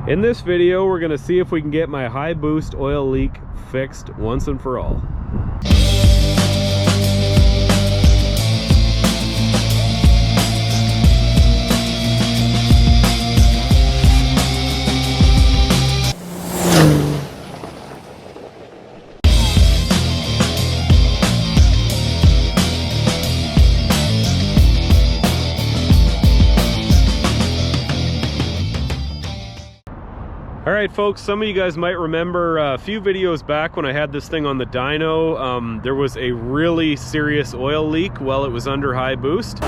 In this video, we're going to see if we can get my high boost oil leak fixed once and for all. Alright folks, some of you guys might remember a few videos back when I had this thing on the dyno, there was a really serious oil leak while it was under high boost.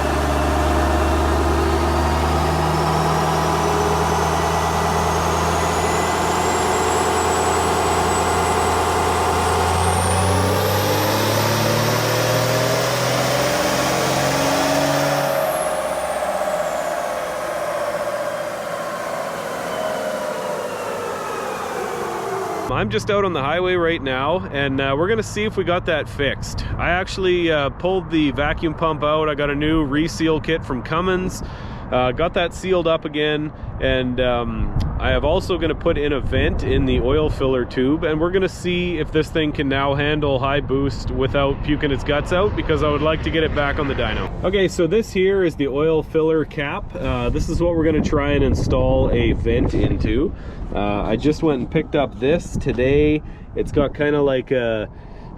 I'm just out on the highway right now, and we're gonna see if we got that fixed. I actually pulled the vacuum pump out. I got a new reseal kit from Cummins, got that sealed up again, and I have also gonna put in a vent in the oil filler tube, and we're gonna see if this thing can now handle high boost without puking its guts out, because I would like to get it back on the dyno. Okay, so this here is the oil filler cap. This is what we're gonna try and install a vent into. I just went and picked up this today. It's got kind of like a,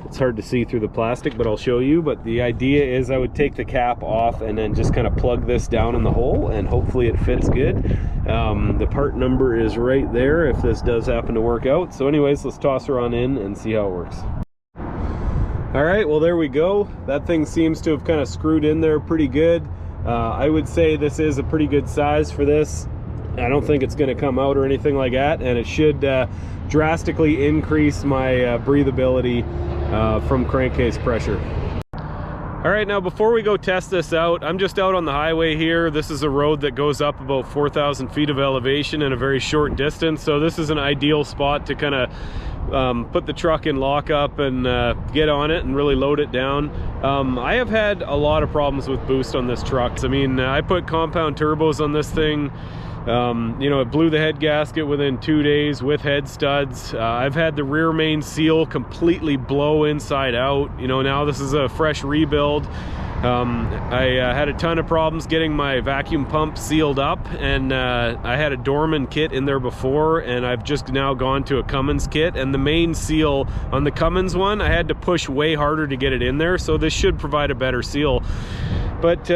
it's hard to see through the plastic, but I'll show you. But the idea is I would take the cap off and then just kind of plug this down in the hole, and hopefully it fits good. The part number is right there if this does happen to work out. So anyways, let's toss her on in and see how it works. All right, well there we go. That thing seems to have kind of screwed in there pretty good. I would say this is a pretty good size for this. I don't think it's going to come out or anything like that, and it should drastically increase my breathability from crankcase pressure. All right, now before we go test this out, I'm just out on the highway here. This is a road that goes up about 4,000 feet of elevation in a very short distance, so this is an ideal spot to kind of put the truck in lockup and get on it and really load it down. I have had a lot of problems with boost on this truck. I mean, I put compound turbos on this thing. You know, it blew the head gasket within 2 days with head studs. I've had the rear main seal completely blow inside out. You know, now this is a fresh rebuild. I had a ton of problems getting my vacuum pump sealed up, and I had a Dorman kit in there before, and I've just now gone to a Cummins kit, and the main seal on the Cummins one, I had to push way harder to get it in there, so this should provide a better seal. But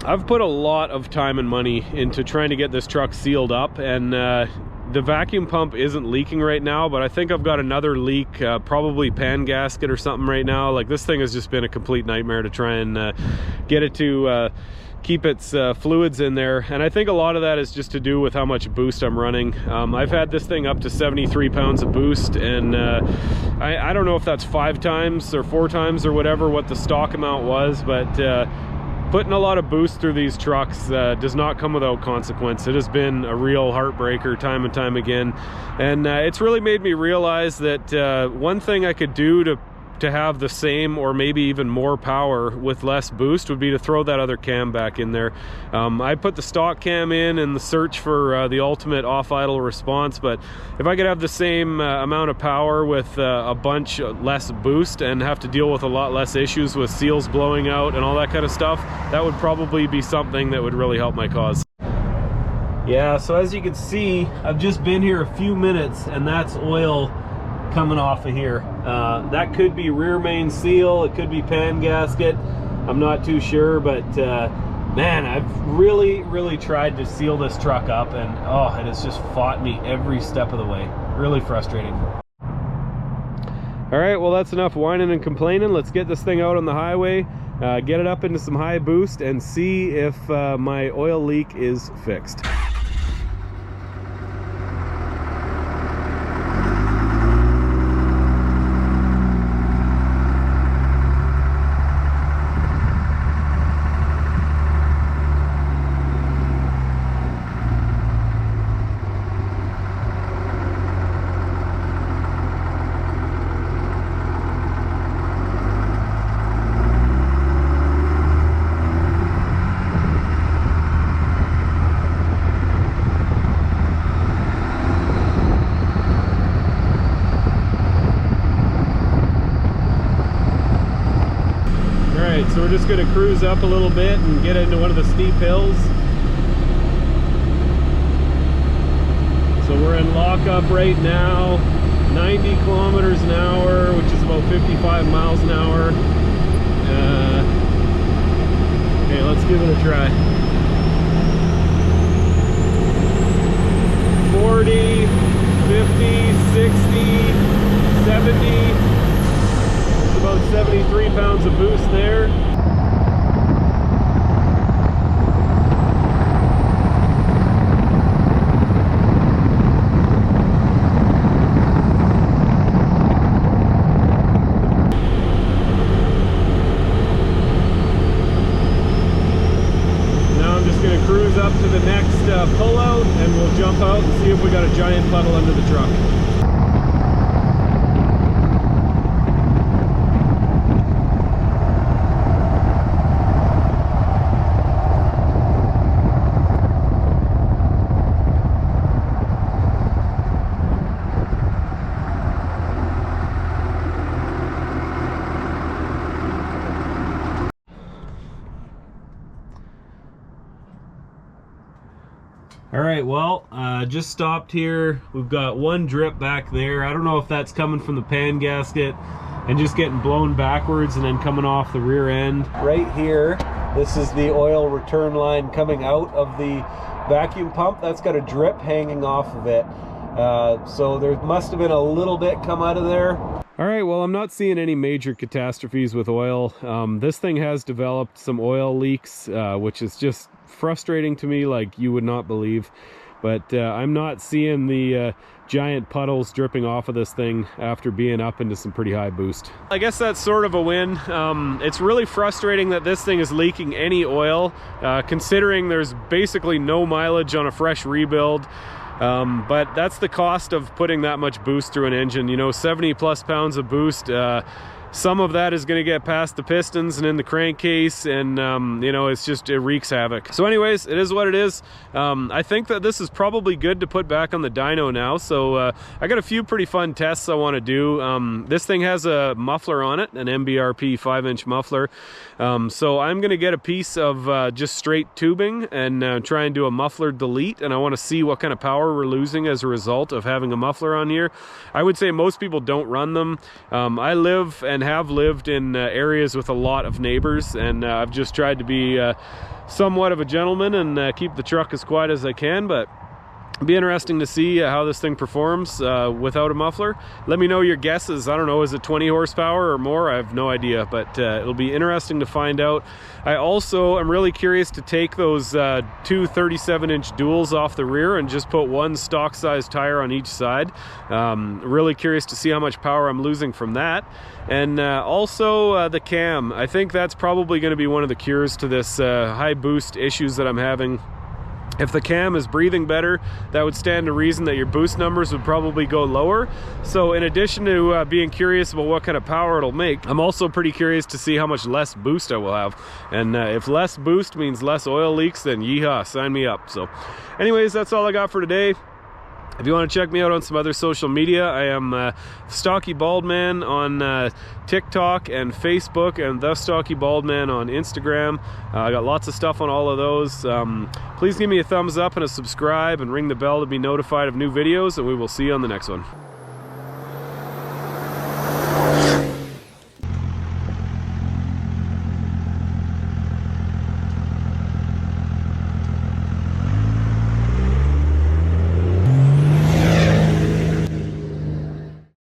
I've put a lot of time and money into trying to get this truck sealed up, and the vacuum pump isn't leaking right now, but I think I've got another leak, probably pan gasket or something right now. Like, this thing has just been a complete nightmare to try and get it to keep its fluids in there, and I think a lot of that is just to do with how much boost I'm running. I've had this thing up to 73 pounds of boost, and I don't know if that's 5 times or 4 times or whatever what the stock amount was, but putting a lot of boost through these trucks does not come without consequence. It has been a real heartbreaker time and time again, and it's really made me realize that one thing I could do to have the same or maybe even more power with less boost would be to throw that other cam back in there. I put the stock cam in the search for the ultimate off-idle response, but if I could have the same amount of power with a bunch less boost and have to deal with a lot less issues with seals blowing out and all that kind of stuff, that would probably be something that would really help my cause. Yeah, so as you can see, I've just been here a few minutes, and that's oil coming off of here. That could be rear main seal, it could be pan gasket, I'm not too sure, but man, I've really tried to seal this truck up, and oh, it has just fought me every step of the way. Really frustrating. All right, well that's enough whining and complaining. Let's get this thing out on the highway, get it up into some high boost, and see if my oil leak is fixed. just going to cruise up a little bit and get into one of the steep hills. So we're in lockup right now, 90 kilometers an hour, which is about 55 miles an hour. Okay, let's give it a try. 40, 50, 60, 70. It's about 73 pounds of boost there. Cruise up to the next pull-out, and we'll jump out and see if we got a giant puddle under the truck. All right, well, just stopped here. We've got one drip back there. I don't know if that's coming from the pan gasket and just getting blown backwards and then coming off the rear end. Right here, this is the oil return line coming out of the vacuum pump. That's got a drip hanging off of it. So there must have been a little bit come out of there. All right, well, I'm not seeing any major catastrophes with oil. This thing has developed some oil leaks, which is just frustrating to me like you would not believe. But I'm not seeing the giant puddles dripping off of this thing after being up into some pretty high boost. I guess that's sort of a win. It's really frustrating that this thing is leaking any oil, considering there's basically no mileage on a fresh rebuild. But that's the cost of putting that much boost through an engine. You know, 70 plus pounds of boost. Some of that is going to get past the pistons and in the crankcase, and you know, it wreaks havoc. So anyways, it is what it is. I think that this is probably good to put back on the dyno now. So I got a few pretty fun tests I want to do. This thing has a muffler on it, an MBRP 5-inch muffler. So I'm going to get a piece of just straight tubing and try and do a muffler delete, and I want to see what kind of power we're losing as a result of having a muffler on here. I would say most people don't run them. I live and have lived in areas with a lot of neighbors, and I've just tried to be somewhat of a gentleman and keep the truck as quiet as I can, but it'll be interesting to see how this thing performs without a muffler. Let me know your guesses. I don't know, is it 20 horsepower or more? I have no idea, but it'll be interesting to find out. I also am really curious to take those two 37-inch duals off the rear and just put one stock size tire on each side. Really curious to see how much power I'm losing from that. And also the cam. I think that's probably going to be one of the cures to this high boost issues that I'm having. If the cam is breathing better, that would stand to reason that your boost numbers would probably go lower. So in addition to being curious about what kind of power it'll make, I'm also pretty curious to see how much less boost I will have. And if less boost means less oil leaks, then yeehaw, sign me up. So anyways, that's all I got for today. If you want to check me out on some other social media, I am Stocky Bald Man on TikTok and Facebook, and The Stocky Bald Man on Instagram. I got lots of stuff on all of those. Please give me a thumbs up and a subscribe and ring the bell to be notified of new videos, and we will see you on the next one.